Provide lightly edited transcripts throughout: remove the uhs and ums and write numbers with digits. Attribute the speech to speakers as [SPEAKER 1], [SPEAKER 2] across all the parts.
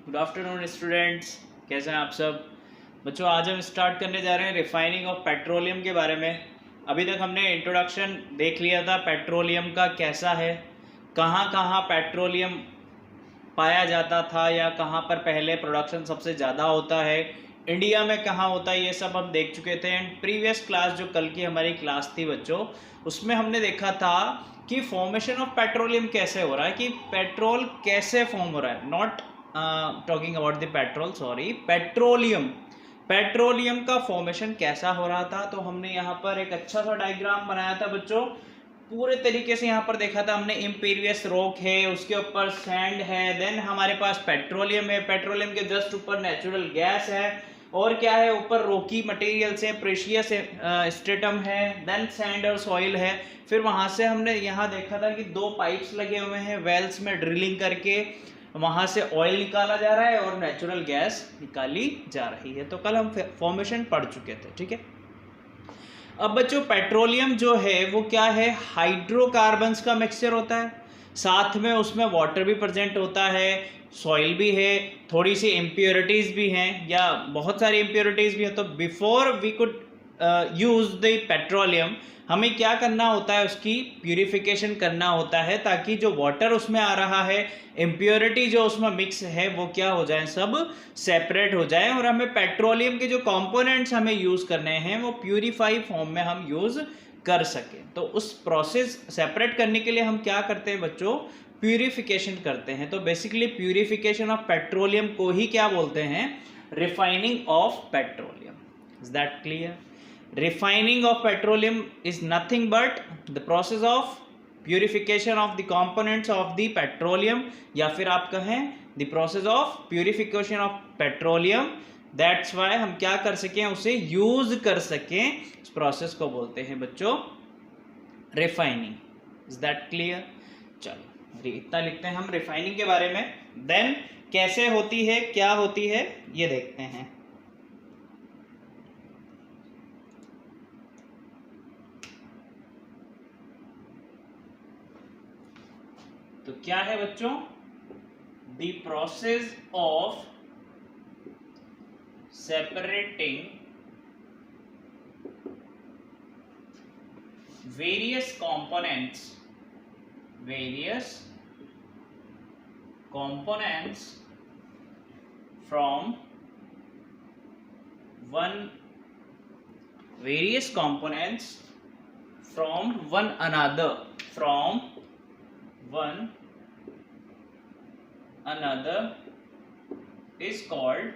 [SPEAKER 1] Good afternoon students, कैसे हैं आप सब बच्चों। आज हम स्टार्ट करने जा रहे हैं रिफाइनिंग ऑफ पेट्रोलियम के बारे में। अभी तक हमने इंट्रोडक्शन देख लिया था पेट्रोलियम का कैसा है, कहाँ कहाँ पेट्रोलियम पाया जाता था या कहाँ पर पहले प्रोडक्शन सबसे ज़्यादा होता है, इंडिया में कहाँ होता है, ये सब हम देख चुके थे। एंड प्रीवियस क्लास जो कल की हमारी क्लास थी बच्चों, उसमें हमने देखा था कि फॉर्मेशन ऑफ पेट्रोलियम कैसे हो रहा है, कि पेट्रोल कैसे फॉर्म हो रहा है। Not talking about the petrol, sorry, petroleum का फॉर्मेशन कैसा हो रहा था। तो हमने यहाँ पर एक अच्छा सा डायग्राम बनाया था बच्चों, पूरे तरीके से यहाँ पर देखा था हमने। इम्पीरियस रॉक है, उसके ऊपर सैंड है, देन हमारे पास पेट्रोलियम है, पेट्रोलियम के जस्ट ऊपर नेचुरल गैस है, और क्या है, ऊपर रॉकी मटेरियल्स है, प्रेशियस स्ट्रेटम है, देन सैंड और सॉइल है। फिर वहाँ से हमने यहाँ देखा था कि दो पाइप्स लगे हुए हैं, वेल्स में ड्रिलिंग करके वहाँ से ऑयल निकाला जा रहा है और नेचुरल गैस निकाली जा रही है। तो कल हम फॉर्मेशन पढ़ चुके थे, ठीक है। अब बच्चों पेट्रोलियम जो है वो क्या है, हाइड्रोकार्बन्स का मिक्सचर होता है, साथ में उसमें वाटर भी प्रेजेंट होता है, सॉइल भी है, थोड़ी सी इम्प्योरिटीज़ भी हैं या बहुत सारी इम्प्योरिटीज़ भी हैं। तो before we could use the petroleum, हमें क्या करना होता है, उसकी प्यूरिफिकेशन करना होता है, ताकि जो वाटर उसमें आ रहा है, इम्प्योरिटी जो उसमें मिक्स है, वो क्या हो जाए, सब सेपरेट हो जाए, और हमें पेट्रोलियम के जो कंपोनेंट्स हमें यूज़ करने हैं वो प्यूरिफाई फॉर्म में हम यूज़ कर सकें। तो उस प्रोसेस सेपरेट करने के लिए हम क्या करते हैं बच्चों, प्यूरिफिकेशन करते हैं। तो बेसिकली प्यूरिफिकेशन ऑफ पेट्रोलियम को ही क्या बोलते हैं, refining of petroleum. Is that clear? Refining of petroleum is nothing but the process of purification of the components of the petroleum, या फिर आप कहें the process of purification of petroleum। That's why हम क्या कर सकें, उसे यूज कर सकें, इस प्रोसेस को बोलते हैं बच्चों रिफाइनिंग। Is that clear? चलो इतना लिखते हैं हम रिफाइनिंग के बारे में। देन कैसे होती है, क्या होती है, ये देखते हैं। तो क्या है बच्चों, the process of separating various components from one another is called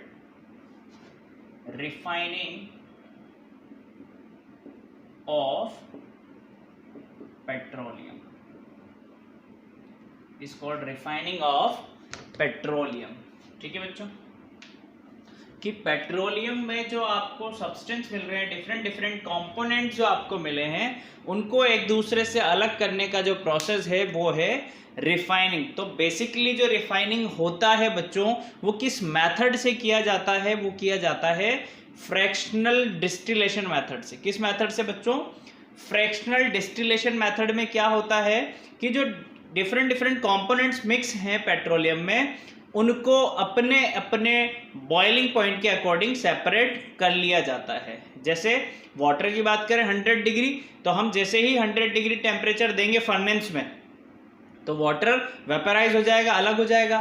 [SPEAKER 1] refining of petroleum। is called refining of petroleum। ठीक है बच्चों, कि पेट्रोलियम में जो आपको सब्सटेंस मिल रहे हैं, डिफरेंट कंपोनेंट्स जो आपको मिले हैं, उनको एक दूसरे से अलग करने का जो प्रोसेस है वो है रिफाइनिंग। तो बेसिकली जो रिफाइनिंग होता है बच्चों, वो किस मेथड से किया जाता है, वो किया जाता है फ्रैक्शनल डिस्टिलेशन मेथड से। किस मेथड से बच्चों, फ्रैक्शनल डिस्टिलेशन मेथड में क्या होता है कि जो डिफरेंट कंपोनेंट्स मिक्स हैं पेट्रोलियम में, उनको अपने अपने बॉइलिंग पॉइंट के अकॉर्डिंग सेपरेट कर लिया जाता है। जैसे वाटर की बात करें 100 डिग्री, तो हम जैसे ही 100 डिग्री टेम्परेचर देंगे फर्नेस में, तो वाटर वेपराइज हो जाएगा, अलग हो जाएगा।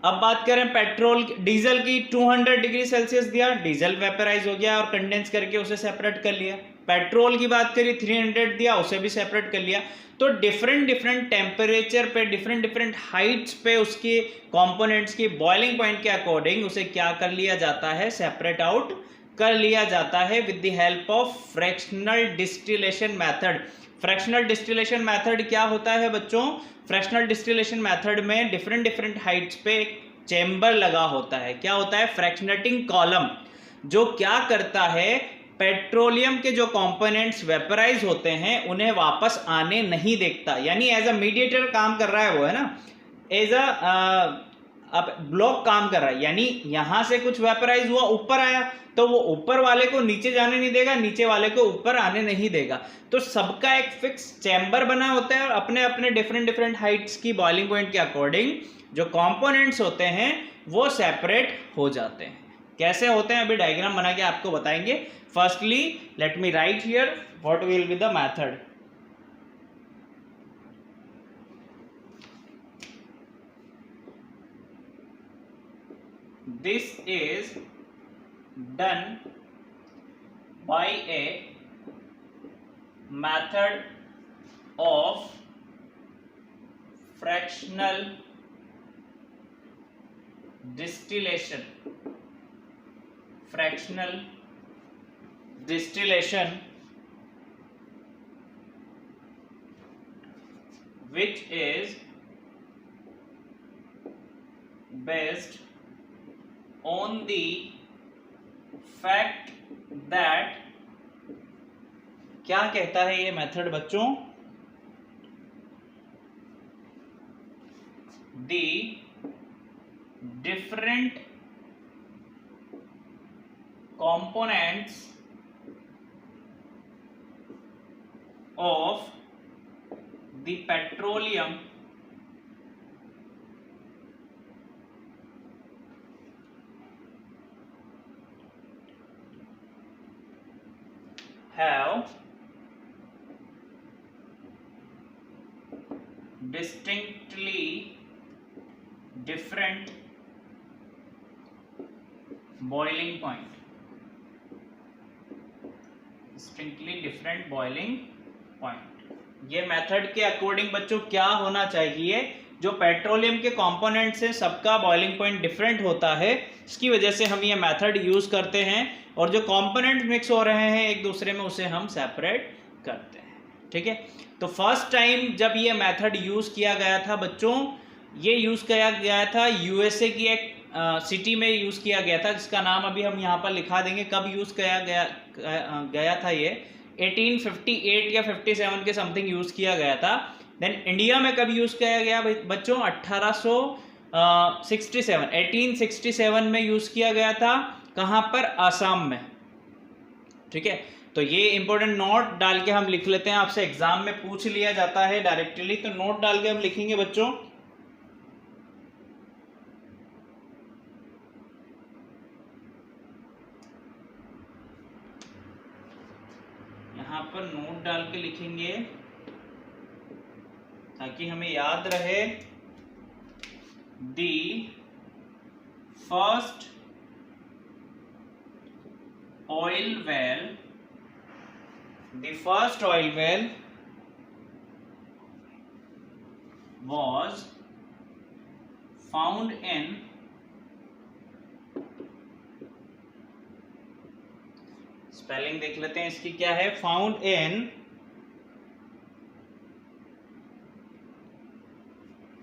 [SPEAKER 1] अब बात करें पेट्रोल डीजल की, 200 डिग्री सेल्सियस दिया, डीजल वेपराइज हो गया और कंडेंस करके उसे सेपरेट कर लिया। पेट्रोल की बात करी 300 दिया, उसे भी सेपरेट कर लिया। तो डिफरेंट टेम्परेचर पे, डिफरेंट हाइट्स पे उसके कंपोनेंट्स की बॉइलिंग पॉइंट के अकॉर्डिंग उसे क्या कर लिया जाता है, सेपरेट आउट कर लिया जाता है with the help of fractional distillation method. Fractional distillation method क्या होता है बच्चों, फ्रैक्शनल डिस्टिलेशन मेथड में डिफरेंट हाइट्स पे एक चेम्बर लगा होता है। क्या होता है, फ्रैक्शनेटिंग कॉलम, जो क्या करता है, पेट्रोलियम के जो कंपोनेंट्स वेपराइज होते हैं उन्हें वापस आने नहीं देखता। यानी एज अ मीडिएटर काम कर रहा है वो, है ना, एज अ ब्लॉक काम कर रहा है। यानी यहां से कुछ वेपराइज हुआ, ऊपर आया, तो वो ऊपर वाले को नीचे जाने नहीं देगा, नीचे वाले को ऊपर आने नहीं देगा। तो सबका एक फिक्स चैम्बर बना होता है और अपने अपने डिफरेंट हाइट्स की बॉइलिंग पॉइंट के अकॉर्डिंग जो कंपोनेंट्स होते हैं वो सेपरेट हो जाते हैं। कैसे होते हैं अभी डायग्राम बना के आपको बताएंगे। Firstly let me right here what will be the method. This is done by a method of fractional distillation. Fractional distillation, which is based on the fact that, क्या कहता है ये मेथड बच्चों, the different components of the petroleum have distinctly different boiling point. Distinctly different boiling point. ये method के according बच्चों क्या होना चाहिए, जो पेट्रोलियम के कंपोनेंट्स हैं सबका बॉइलिंग पॉइंट डिफरेंट होता है, इसकी वजह से हम ये मेथड यूज करते हैं, और जो कंपोनेंट मिक्स हो रहे हैं एक दूसरे में उसे हम सेपरेट करते हैं। ठीक है, तो फर्स्ट टाइम जब ये मेथड यूज किया गया था बच्चों, ये यूज किया गया था यूएसए की एक सिटी में यूज किया गया था, जिसका नाम अभी हम यहाँ पर लिखा देंगे। कब यूज किया गया था ये 1858 या 57 के समथिंग यूज किया गया था। देन इंडिया में कब यूज किया गया बच्चों, 1867 में यूज किया गया था। कहाँ पर, आसाम में। ठीक है, तो ये इंपॉर्टेंट नोट डाल के हम लिख लेते हैं, आपसे एग्जाम में पूछ लिया जाता है डायरेक्टली, तो नोट डाल के हम लिखेंगे बच्चों। यहाँ पर नोट डाल के लिखेंगे ताकि हमें याद रहे। The first oil well, the first oil well was found in spelling देख लेते हैं इसकी क्या है, found in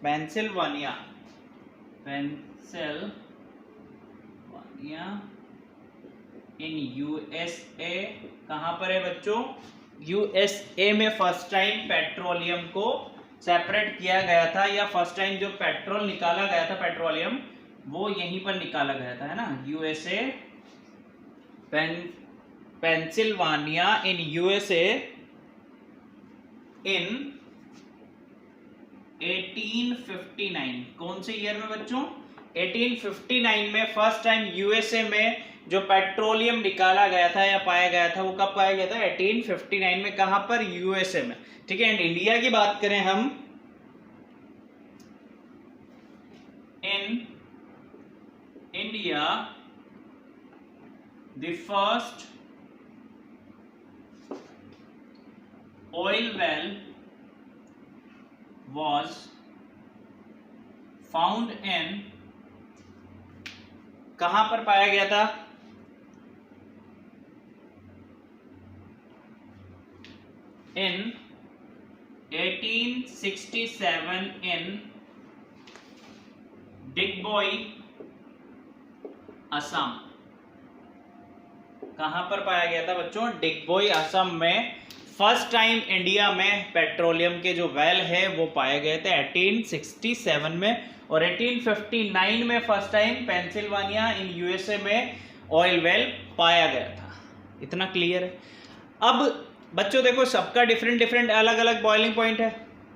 [SPEAKER 1] Pennsylvania in USA. कहां पर है बच्चों, यूएसए में फर्स्ट टाइम पेट्रोलियम को सेपरेट किया गया था, या फर्स्ट टाइम जो पेट्रोल निकाला गया था पेट्रोलियम वो यहीं पर निकाला गया था, है ना, यूएसए, पेंसिल्वानिया इन यूएसए इन 1859। कौन से ईयर में बच्चों, 1859 में फर्स्ट टाइम यूएसए में जो पेट्रोलियम निकाला गया था या पाया गया था, वो कब पाया गया था, 1859 में। कहां पर, यूएसए में। ठीक है, एंड इंडिया की बात करें हम, in India the first oil well was found in, कहां पर पाया गया था, in 1867 in डिगबोई, असम। कहां पर पाया गया था बच्चों, डिगबोई, असम में फर्स्ट टाइम इंडिया में पेट्रोलियम के जो वेल है वो पाए गए थे 1867 में, और 1859 में first time Pennsylvania in USA में ऑयल वेल पाया गया था। इतना क्लियर है। अब बच्चों देखो, सबका डिफरेंट अलग अलग बॉइलिंग पॉइंट है,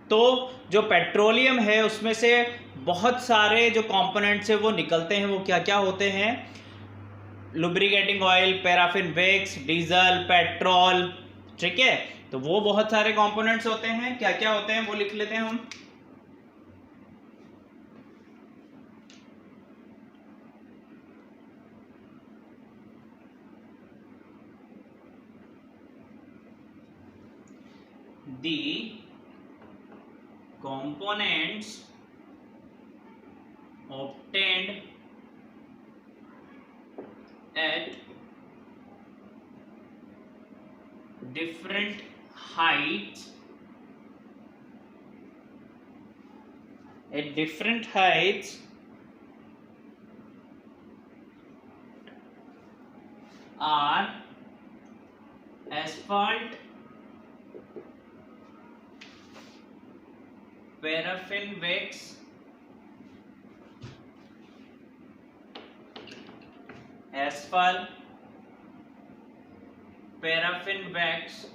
[SPEAKER 1] तो जो पेट्रोलियम है उसमें से बहुत सारे जो कंपोनेंट्स है वो निकलते हैं। वो क्या क्या होते हैं? Lubricating oil, paraffin wax, diesel, petrol, ठीक है। तो वो बहुत सारे कंपोनेंट्स होते हैं। क्या क्या होते हैं वो लिख लेते हैं हम। The components obtained at different heights are asphalt, paraffin wax, paraffin wax,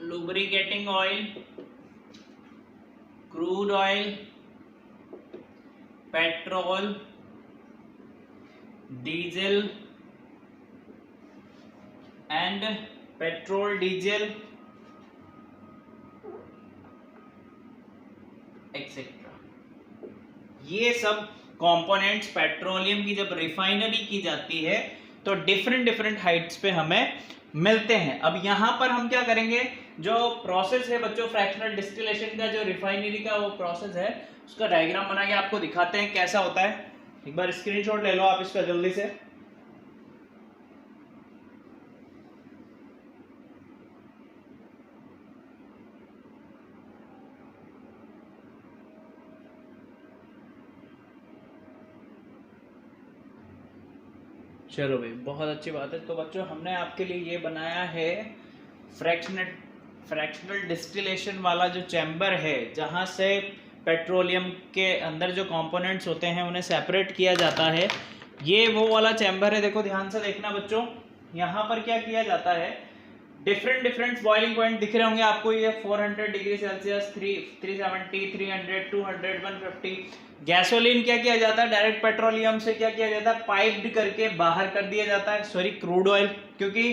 [SPEAKER 1] lubricating oil, crude oil, petrol, diesel and petrol, diesel etcetera. ये सब कंपोनेंट्स पेट्रोलियम की जब रिफाइनरी की जाती है तो डिफरेंट डिफरेंट हाइट्स पे हमें मिलते हैं। अब यहाँ पर हम क्या करेंगे, जो प्रोसेस है बच्चों फ्रैक्शनल डिस्टिलेशन का, जो रिफाइनरी का वो प्रोसेस है, उसका डायग्राम बना के आपको दिखाते हैं कैसा होता है। एक बार स्क्रीनशॉट ले लो आप इसका जल्दी से। चलो भाई, बहुत अच्छी बात है। तो बच्चों हमने आपके लिए ये बनाया है फ्रैक्शनल डिस्टिलेशन वाला जो चैम्बर है, जहाँ से पेट्रोलियम के अंदर जो कंपोनेंट्स होते हैं उन्हें सेपरेट किया जाता है। ये वो वाला चैम्बर है। देखो ध्यान से देखना बच्चों, यहाँ पर क्या किया जाता है, डिफरेंट बॉइलिंग पॉइंट दिख रहे होंगे आपको। ये 400 डिग्री सेल्सियस, 370, 300, 200, 150। गैसोलीन क्या किया जाता है, डायरेक्ट पेट्रोलियम से क्या किया जाता है, पाइप्ड करके बाहर कर दिया जाता है। सॉरी, क्रूड ऑयल, क्योंकि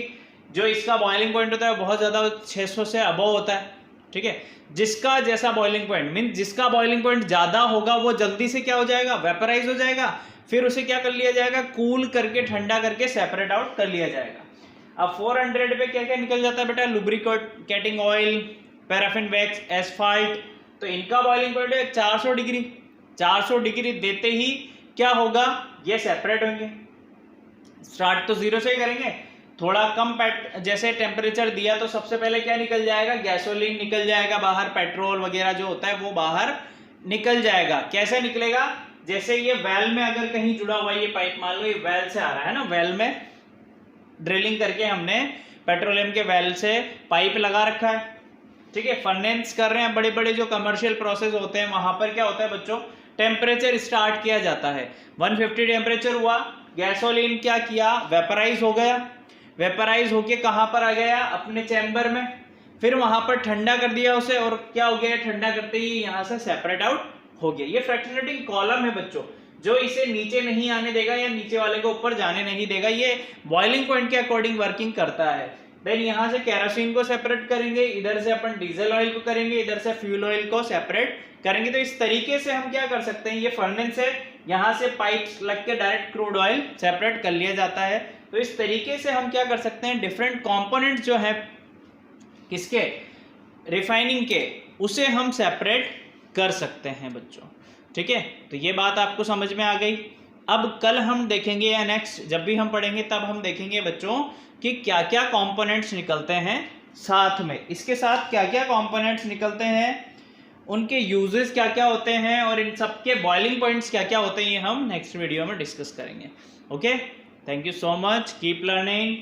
[SPEAKER 1] जो इसका बॉइलिंग पॉइंट होता है बहुत ज़्यादा 600 से अबव होता है, ठीक है। जिसका जैसा बॉइलिंग पॉइंट मीन जिसका बॉइलिंग पॉइंट ज़्यादा होगा वो जल्दी से क्या हो जाएगा, वेपराइज हो जाएगा। फिर उसे क्या कर लिया जाएगा, कूल करके ठंडा करके सेपरेट आउट कर लिया जाएगा। अब 400 पे क्या क्या निकल जाता है बेटा, lubricating oil, paraffin wax, asphalt. तो इनका बॉइलिंग पॉइंट है 400 डिग्री। 400 डिग्री देते ही क्या होगा, ये सेपरेट होंगे। स्टार्ट तो 0 से ही करेंगे, थोड़ा कम जैसे टेम्परेचर दिया तो सबसे पहले क्या निकल जाएगा, गैसोलीन निकल जाएगा बाहर, पेट्रोल वगैरह जो होता है वो बाहर निकल जाएगा। कैसे निकलेगा, जैसे ये वेल में अगर कहीं जुड़ा हुआ ये पाइप, मान लो ये वेल से आ रहा है ना, वेल में ड्रिलिंग करके हमने पेट्रोलियम के वेल से पाइप लगा रखा है, ठीक है। फर्नेस कर रहे हैं, बड़े बड़े जो कमर्शियल प्रोसेस होते हैं वहां पर क्या होता है बच्चों, टेम्परेचर स्टार्ट किया जाता है। 150 टेम्परेचर हुआ, गैसोलीन क्या किया, वेपराइज हो गया। वेपराइज होके कहां पर आ गया, अपने चैम्बर में। फिर वहां पर ठंडा कर दिया उसे, और क्या हो गया, ठंडा करते ही यहां से सेपरेट आउट हो गया। ये फ्रैक्शनेटिंग कॉलम है बच्चों, जो इसे नीचे नहीं आने देगा या नीचे वाले को ऊपर जाने नहीं देगा। ये बॉइलिंग पॉइंट के अकॉर्डिंग वर्किंग करता है। देन यहाँ से केरोसिन को सेपरेट करेंगे, इधर से अपन डीजल ऑयल को करेंगे, इधर से फ्यूल ऑयल को सेपरेट करेंगे। तो इस तरीके से हम क्या कर सकते हैं, ये फर्नेस है, यहाँ से पाइप्स लग के डायरेक्ट क्रूड ऑयल सेपरेट कर लिया जाता है। तो इस तरीके से हम क्या कर सकते हैं, डिफरेंट कंपोनेंट्स जो है किसके, रिफाइनिंग के, उसे हम सेपरेट कर सकते हैं बच्चों, ठीक है। तो ये बात आपको समझ में आ गई। अब कल हम देखेंगे या नेक्स्ट जब भी हम पढ़ेंगे तब हम देखेंगे बच्चों कि क्या क्या कंपोनेंट्स निकलते हैं साथ में, इसके साथ क्या क्या कंपोनेंट्स निकलते हैं, उनके यूजेस क्या क्या होते हैं, और इन सब के बॉइलिंग पॉइंट्स क्या क्या होते हैं, ये हम नेक्स्ट वीडियो में डिस्कस करेंगे। Okay, thank you so much, keep learning.